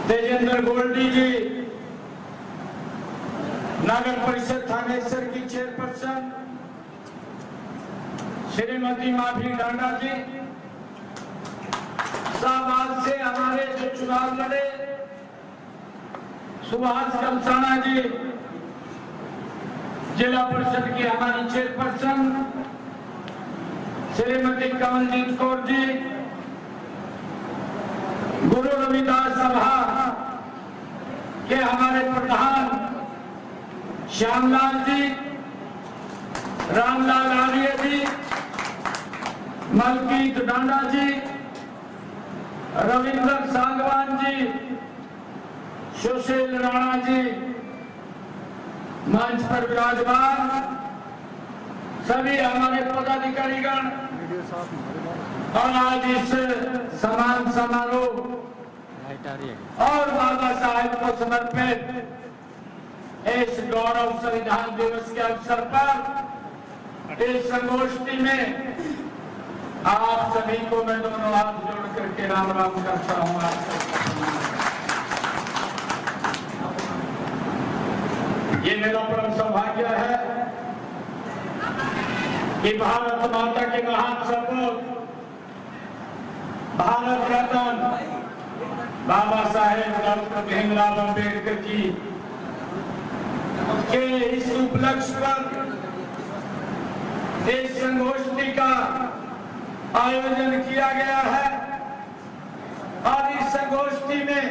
तेजेंद्र गोल्डी जी, नगर परिषद थानेसर की चेयरपर्सन श्रीमती माफी डांडा जी, शाहबाद से हमारे जो चुनाव लड़े सुभाष कलसाना जी, जिला परिषद की हमारी चेयरपर्सन श्रीमती कमलजीत कौर जी, गुरु रविदास सभा के हमारे प्रधान श्यामलाल जी, रामलाल आर्य जी, मलकीत डांडा जी, रविंद्र सांगवान जी, सुशील राणा जी, मंच पर विराजमान सभी हमारे पदाधिकारीगण और आज इस सम्मान समारोह और बाबा साहेब को समर्पित इस गौरव संविधान दिवस के अवसर पर इस संगोष्ठी में आप सभी को मैं दोनों हाथ जोड़ करके राम राम करता हूँ। ये मेरा परम सौभाग्य है कि भारत माता के महान सपूत भारत रत्न बाबा साहेब डॉक्टर भीमराव अंबेडकर जी के इस उपलक्ष्य पर इस संगोष्ठी का आयोजन किया गया है और इस संगोष्ठी में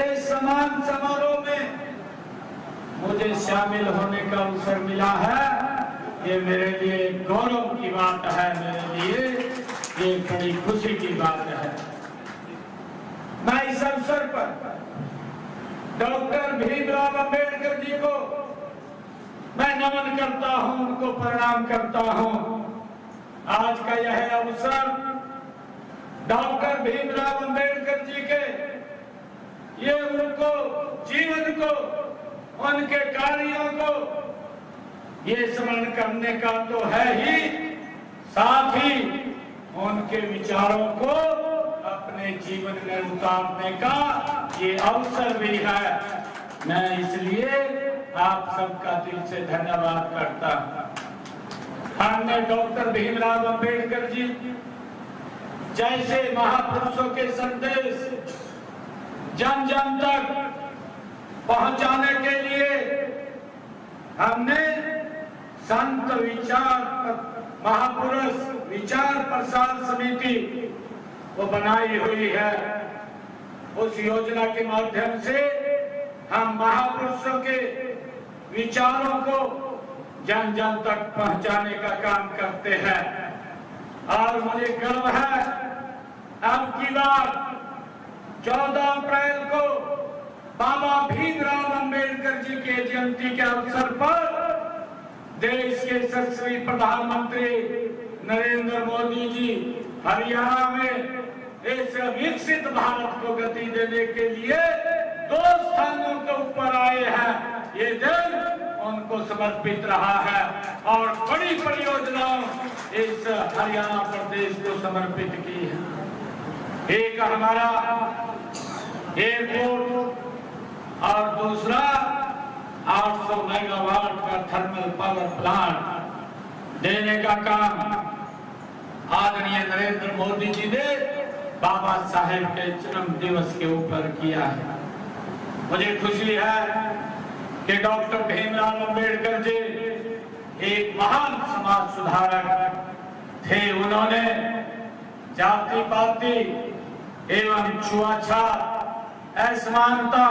इस सम्मान समारोह में मुझे शामिल होने का अवसर मिला है। ये मेरे लिए गौरव की बात है, मेरे लिए ये बड़ी खुशी की बात है। मैं इस अवसर पर डॉक्टर भीमराव अंबेडकर जी को मैं नमन करता हूं, उनको प्रणाम करता हूं। आज का यह अवसर डॉक्टर भीमराव अंबेडकर जी के ये उनको जीवन को, उनके कार्यों को ये स्मरण करने का तो है ही, साथ ही उनके विचारों को अपने जीवन में उतारने का ये अवसर भी है। मैं इसलिए आप सबका दिल से धन्यवाद करता हूं। हमने डॉक्टर भीमराव अंबेडकर जी जैसे महापुरुषों के संदेश जन जन तक पहुंचाने के लिए हमने संत विचार महापुरुष विचार प्रसार समिति वो बनाई हुई है। उस योजना के माध्यम से हम महापुरुषों के विचारों को जन जन तक पहुंचाने का काम करते हैं और मुझे गर्व है अब की बार 14 अप्रैल को बाबा भीमराव अंबेडकर जी के जयंती के अवसर पर देश के यशस्वी प्रधानमंत्री नरेंद्र मोदी जी हरियाणा में इस विकसित भारत को गति देने के लिए 2 स्थानों के ऊपर आए हैं। ये दिन उनको समर्पित रहा है और बड़ी परियोजनाओं इस हरियाणा प्रदेश को समर्पित की है। एक हमारा एयरपोर्ट और दूसरा 800 मेगावाट का थर्मल पावर प्लांट देने का काम आदरणीय नरेंद्र मोदी जी ने बाबा साहेब के जन्म दिवस के ऊपर किया है। मुझे खुशी है कि डॉक्टर भीमराव अंबेडकर जी एक महान समाज सुधारक थे। उन्होंने जाति पाति एवं छुआछूत, असमानता,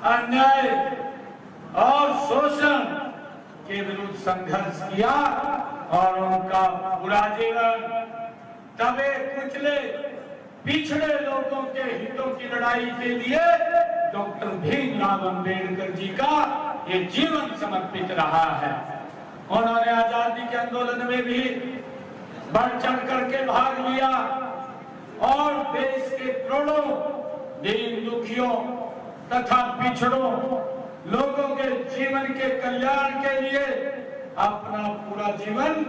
अन्याय और शोषण के विरुद्ध संघर्ष किया और उनका पूरा जीवन दबे कुचले पिछड़े लोगों के हितों की लड़ाई के लिए डॉक्टर भीमराव अंबेडकर जी का ये जीवन समर्पित रहा है। उन्होंने आजादी के आंदोलन में भी बढ़ चढ़ करके भाग लिया और देश के करोड़ों दीन दुखियों तथा पिछड़ों लोगों के जीवन के कल्याण के लिए अपना पूरा जीवन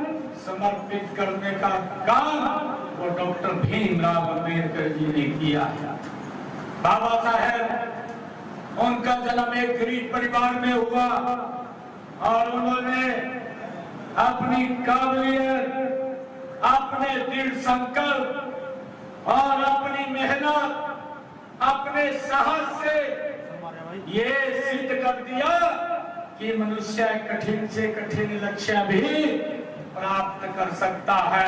समर्पित करने का काम वो डॉक्टर भीमराव अंबेडकर जी ने किया है। बाबा साहेब, उनका जन्म एक गरीब परिवार में हुआ और उन्होंने अपनी काबिलियत, अपने दृढ़ संकल्प और अपनी मेहनत, अपने साहस से ये सिद्ध कर दिया कि मनुष्य कठिन से कठिन लक्ष्य भी प्राप्त कर सकता है।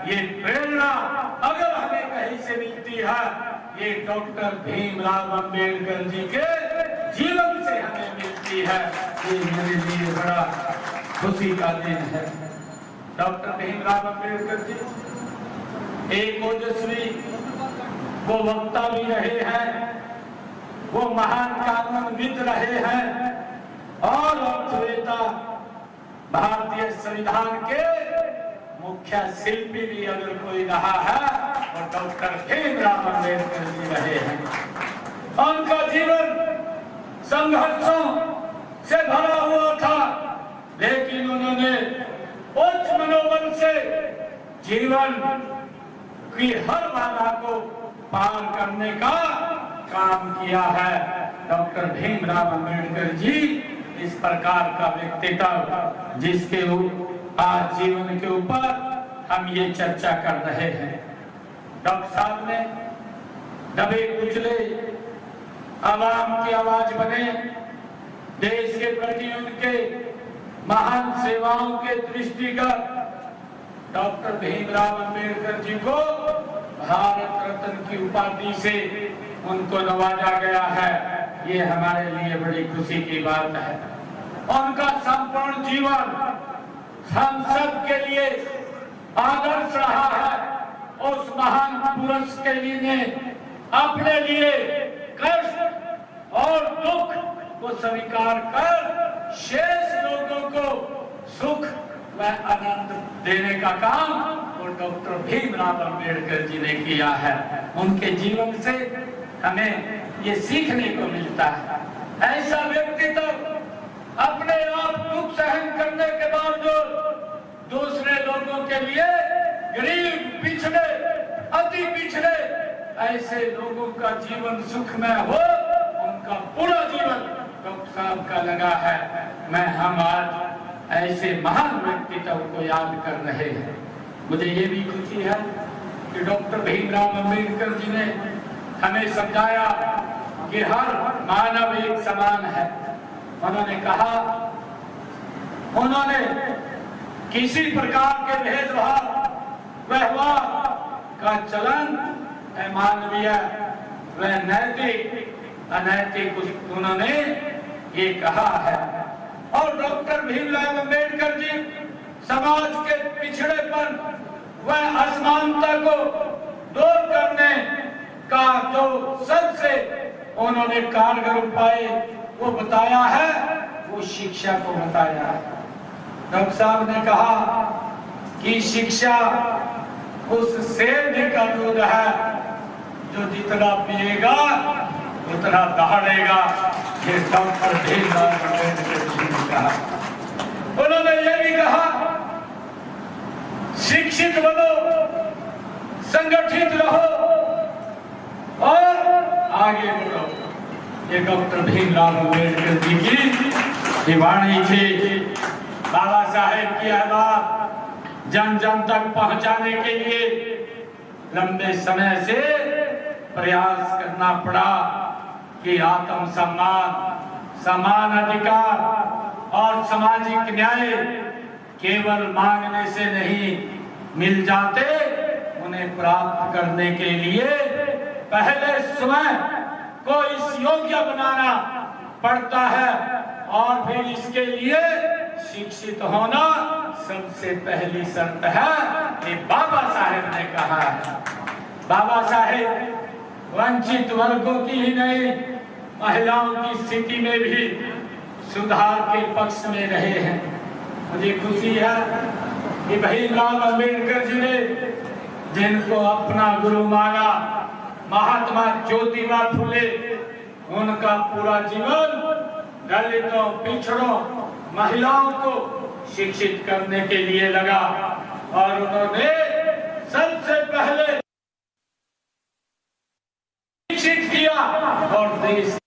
ये प्रेरणा अगर हमें कहीं से मिलती है, ये डॉक्टर भीमराव अंबेडकर जी के जीवन से हमें मिलती है। ये मेरे लिए बड़ा खुशी का दिन है। डॉक्टर भीमराव अंबेडकर जी एक ओजस्वी वो वक्ता भी रहे हैं, वो महान कानूनविद रहे हैं और अर्थवेता, भारतीय संविधान के मुख्य शिल्पी भी अगर कोई रहा है तो डॉक्टर भीमराव अंबेडकर जी रहे हैं। उनका जीवन संघर्षों से भरा हुआ था, लेकिन उन्होंने उच्च मनोबल से जीवन की हर बाधा को पार करने का काम किया है। डॉक्टर भीमराव अंबेडकर जी इस प्रकार का व्यक्तित्व जिसके आज जीवन के ऊपर हम ये चर्चा कर रहे हैं। डॉक्टर साहब ने दबे कुचले आवाम की आवाज बने, देश के प्रति उनके महान सेवाओं के दृष्टिगत डॉक्टर भीमराव अंबेडकर जी को भारत रत्न की उपाधि से उनको नवाजा गया है। ये हमारे लिए बड़ी खुशी की बात है। उनका संपूर्ण जीवन हम सब के लिए आदर्श रहा है। उस महान पुरुष के लिए अपने लिए कष्ट और दुख को स्वीकार कर शेष लोगों को सुख व आनंद देने का काम और डॉक्टर भीमराव अंबेडकर जी ने किया है। उनके जीवन से हमें ये सीखने को मिलता है। ऐसा व्यक्तित्व अपने आप दुख सहन करने के बावजूद दूसरे लोगों के लिए, गरीब, पिछड़े, अति पिछड़े ऐसे लोगों का जीवन सुखमय हो, उनका पूरा जीवन डॉक्टर साहब का लगा है। हम आज ऐसे महान व्यक्तित्व को याद कर रहे हैं। मुझे ये भी खुशी है कि डॉक्टर भीमराव अंबेडकर जी ने हमें समझाया कि हर मानव एक समान है। उन्होंने कहा, उन्होंने किसी प्रकार के भेदभाव व्यवहार का चलन मानवीय व नैतिक अनैतिक उन्होंने ये कहा है। और डॉक्टर भीमराव अंबेडकर जी समाज के पिछड़ेपन व असमानता को दूर करने का जो सबसे उन्होंने कारगर उपाय वो बताया है, वो शिक्षा को बताया है। डॉक्टर साहब ने कहा कि शिक्षा उस शेर का दूध है जो जितना पिएगा उतना दहाड़ेगा। ये डॉक्टर भीमराव अंबेडकर जी ने कहा। उन्होंने ये भी कहा, शिक्षित बनो, संगठित रहो और आगे बढ़ो। ये डॉक्टर भीमराव अंबेडकर जी की वाणी थी। बाबा साहेब की बात जन जन तक पहुंचाने के लिए लंबे समय से प्रयास करना पड़ा कि आत्म सम्मान, समान अधिकार और सामाजिक न्याय केवल मांगने से नहीं मिल जाते, उन्हें प्राप्त करने के लिए पहले स्वयं को इस योग्य बनाना पड़ता है और फिर इसके लिए शिक्षित होना सबसे पहली शर्त है। ये बाबा साहेब ने कहा है। बाबा साहेब वंचित वर्गों की ही नहीं, महिलाओं की स्थिति में भी सुधार के पक्ष में रहे हैं। मुझे खुशी है कि भीमराव अंबेडकर जी ने जिनको अपना गुरु माना, महात्मा ज्योतिबा फुले, उनका पूरा जीवन दलितों, पिछड़ों, महिलाओं को शिक्षित करने के लिए लगा और उन्होंने सबसे पहले शिक्षित किया और देश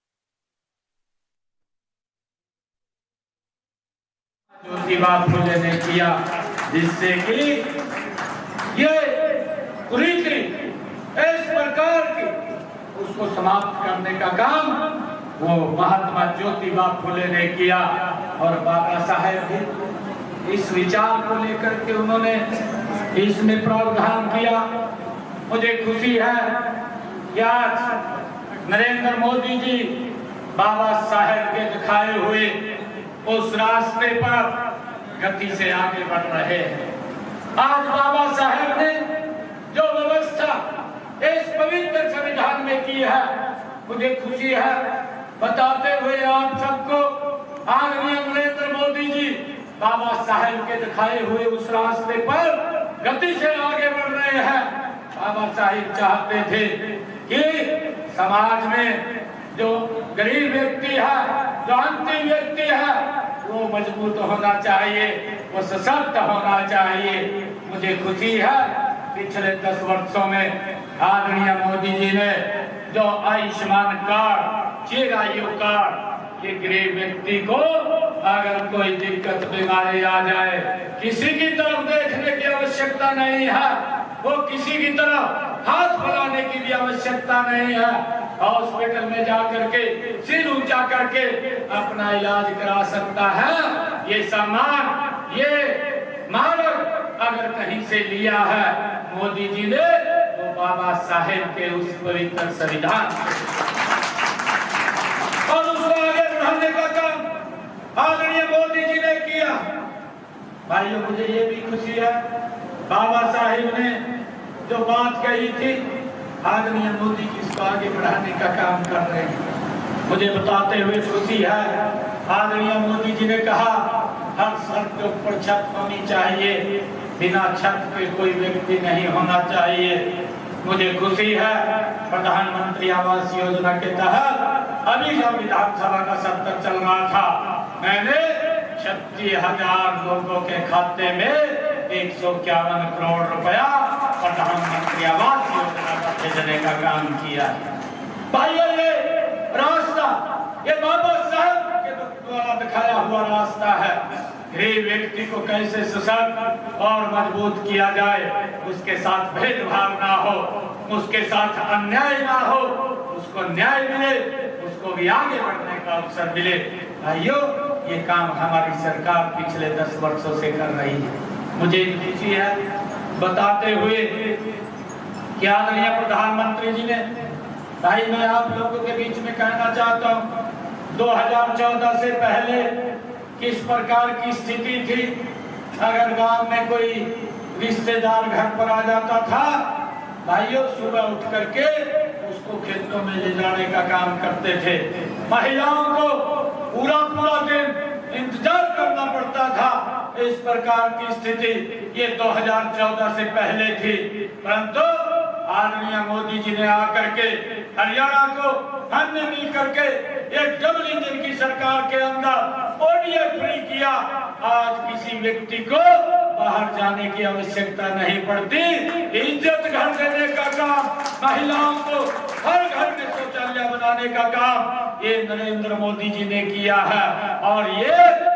ज्योतिबा फुले ने किया, जिससे कि ये कुरीति इस प्रकार की उसको समाप्त करने का काम वो महात्मा ज्योतिबा फुले ने किया। और बाबा साहेब भी इस विचार को लेकर के उन्होंने इसमें प्रावधान किया। मुझे खुशी है कि आज नरेंद्र मोदी जी बाबा साहेब के दिखाए हुए उस रास्ते पर गति से आगे बढ़ रहे हैं। आज बाबा साहेब ने जो व्यवस्था इस पवित्र संविधान में की है, मुझे खुशी है बताते हुए आप सबको, आदरणीय नरेंद्र मोदी जी बाबा साहेब के दिखाए हुए उस रास्ते पर गति से आगे बढ़ रहे हैं। बाबा साहेब चाहते थे कि समाज में जो गरीब व्यक्ति है, जो अंतिम व्यक्ति है, वो मजबूत होना चाहिए, वो सशक्त होना चाहिए। मुझे खुशी है पिछले 10 वर्षों में आदरणीय मोदी जी ने जो आयुष्मान कार्ड, चिरायु कार्ड, ये गरीब व्यक्ति को अगर कोई दिक्कत बीमारी आ जाए, किसी की तरफ देखने की आवश्यकता नहीं है, वो किसी की तरफ हाथ फैलाने की भी आवश्यकता नहीं है। हॉस्पिटल में जाकर के सिर ऊंचा करके अपना इलाज करा सकता है। ये सम्मान, ये मानव अगर कहीं से लिया है मोदी जी ने, तो बाबा साहेब के उस पवित्र संविधान और उसको आगे बढ़ाने का काम आदरणीय मोदी जी ने किया। भाइयों, मुझे ये भी खुशी है बाबा साहेब ने जो बात कही थी, आदरणीय मोदी जी इसको आगे बढ़ाने का काम कर रहे हैं। मुझे बताते हुए खुशी है आदरणीय मोदी जी ने कहा हर सड़क के ऊपर छत होनी चाहिए, बिना छत के कोई व्यक्ति नहीं होना चाहिए। मुझे खुशी है प्रधानमंत्री आवास योजना के तहत अभी जब विधानसभा का सत्र चल रहा था, मैंने 36,000 लोगों के खाते में 151 करोड़ रुपया प्रधानमंत्री आवास योजना का भेजने का काम किया। भाइयों, ये रास्ता ये बाबा साहब के द्वारा दिखाया हुआ रास्ता है। गरीब व्यक्ति को कैसे सशक्त और मजबूत किया जाए, उसके साथ भेदभाव ना हो, उसके साथ अन्याय ना हो, उसको न्याय मिले, उसको भी आगे बढ़ने का अवसर मिले। भाइयों, ये काम हमारी सरकार पिछले 10 वर्षों से कर रही है। मुझे खुशी है बताते हुए कि आदरणीय प्रधानमंत्री जी ने, भाई मैं आप लोगों के बीच में कहना चाहता हूँ 2014 से पहले किस प्रकार की स्थिति थी। अगर गांव में कोई रिश्तेदार घर पर आ जाता था, भाइयों सुबह उठ करके उसको खेतों में ले जाने का काम करते थे। महिलाओं को पूरा दिन इंतजार करना पड़ता था। इस प्रकार की स्थिति ये 2014 से पहले थी, परंतु आदरणीय मोदी जी ने आकर के हरियाणा को हमने मिल करके एक डबल इंजन की सरकार के अंदर ओडीएफ फ्री किया। आज किसी व्यक्ति को बाहर जाने की आवश्यकता नहीं पड़ती। इज्जत घर देने का काम, महिलाओं को हर घर में शौचालय बनाने का काम ये नरेंद्र मोदी जी ने किया है। और ये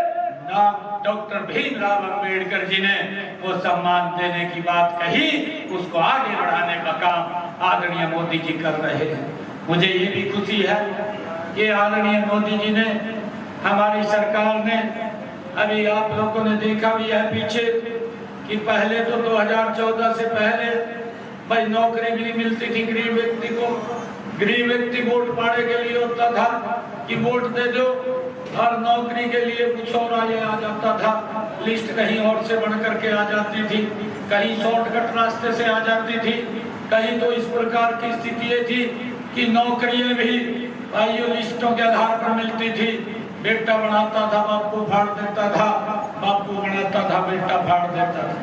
डॉक्टर भीमराव अंबेडकर जी ने वो सम्मान देने की बात कही, उसको आगे बढ़ाने का काम आदरणीय मोदी जी कर रहे हैं। मुझे ये भी खुशी है कि आदरणीय मोदी जी ने, हमारी सरकार ने, अभी आप लोगों ने देखा भी है पीछे कि पहले तो 2014 से पहले भाई नौकरी भी नहीं मिलती थी गरीब व्यक्ति को। गरीब व्यक्ति वोट पाने के लिए होता था कि वोट दे दो, और नौकरी के लिए कुछ और आ जाता था, लिस्ट कहीं और से बन करके आ जाती थी, कहीं शॉर्टकट रास्ते से आ जाती थी, कहीं तो इस प्रकार की स्थिति थी कि नौकरियां भी भाइयों लिस्टों के आधार पर मिलती थी। बेटा बनाता था बापू फाड़ देता था, बापू बनाता था बेटा फाड़ देता था।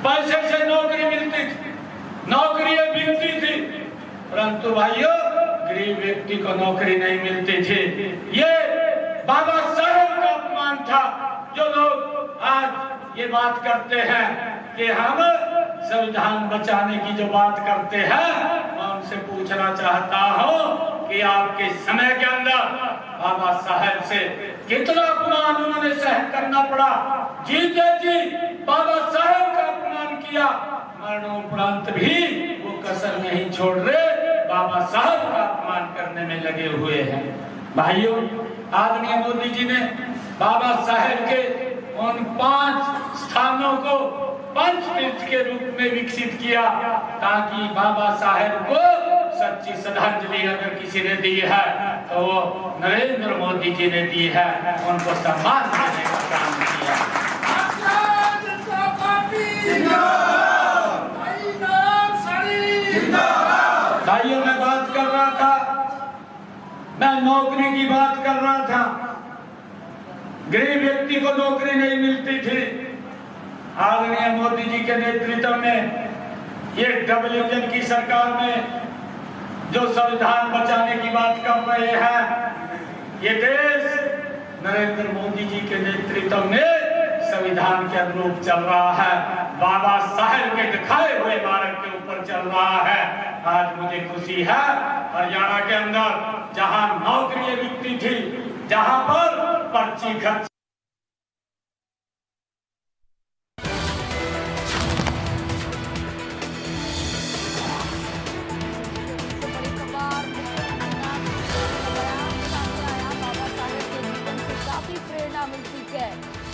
पैसे से नौकरी मिलती थी, नौकरियां मिलती थी, परंतु भाइयों गरीब व्यक्ति को नौकरी नहीं मिलती थी। ये बाबा साहेब का अपमान था। जो लोग आज ये बात करते हैं कि हम संविधान बचाने की जो बात करते हैं, मैं उनसे पूछना चाहता हूं कि कि आपके समय के अंदर बाबा साहेब से कितना अपमान उन्होंने सहन करना पड़ा। जीते जी बाबा साहेब का अपमान किया, मरणोपरांत भी वो कसर नहीं छोड़ रहे, बाबा साहब का अपमान करने में लगे हुए हैं। भाइयों, आदरणीय मोदी जी ने बाबा साहेब के उन 5 स्थानों को पंच तीर्थ के रूप में विकसित किया, ताकि बाबा साहेब को सच्ची श्रद्धांजलि अगर किसी ने दी है तो वो नरेंद्र मोदी जी ने दी है, उनको सम्मान देने का काम किया। भाइयों, मैं बात कर रहा था, मैं नौकरी की बात कर रहा था। गरीब व्यक्ति को नौकरी नहीं मिलती थी। आदरणीय मोदी जी के नेतृत्व में ये डबल इंजन की सरकार में जो संविधान बचाने की बात कर रहे हैं, ये देश नरेंद्र मोदी जी के नेतृत्व में संविधान के अनुरूप चल रहा है, बाबा साहेब के दिखाए हुए मार्ग के ऊपर चल रहा है। आज मुझे खुशी है, हरियाणा के अंदर जहां नौकरियां बिकती थी, जहां पर पर्ची खर्च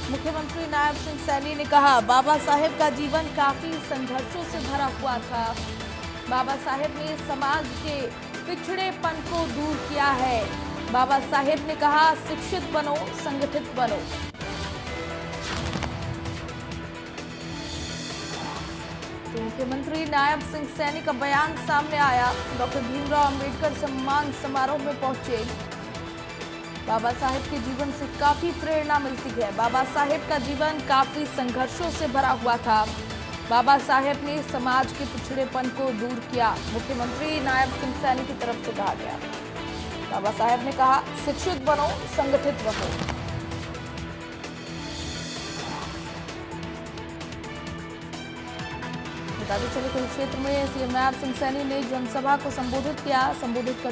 मुख्यमंत्री नायब सिंह सैनी ने कहा, बाबा साहेब का जीवन काफी संघर्षों से भरा हुआ था। बाबा साहेब ने समाज के पिछड़ेपन को दूर किया है। बाबा साहेब ने कहा, शिक्षित बनो, संगठित बनो। तो मुख्यमंत्री नायब सिंह सैनी का बयान सामने आया। डॉक्टर भीमराव अंबेडकर सम्मान समारोह में पहुंचे। बाबा साहेब के जीवन से काफी प्रेरणा मिलती है। बाबा साहेब का जीवन काफी संघर्षों से भरा हुआ था। बाबा साहेब ने समाज के पिछड़ेपन को दूर किया, मुख्यमंत्री नायब सिंह सैनी की तरफ से कहा गया। बाबा साहेब ने कहा, शिक्षित बनो, संगठित बनो। बताते चले कुरुक्षेत्र में सीएम नायब सिंह सैनी ने जनसभा को संबोधित किया।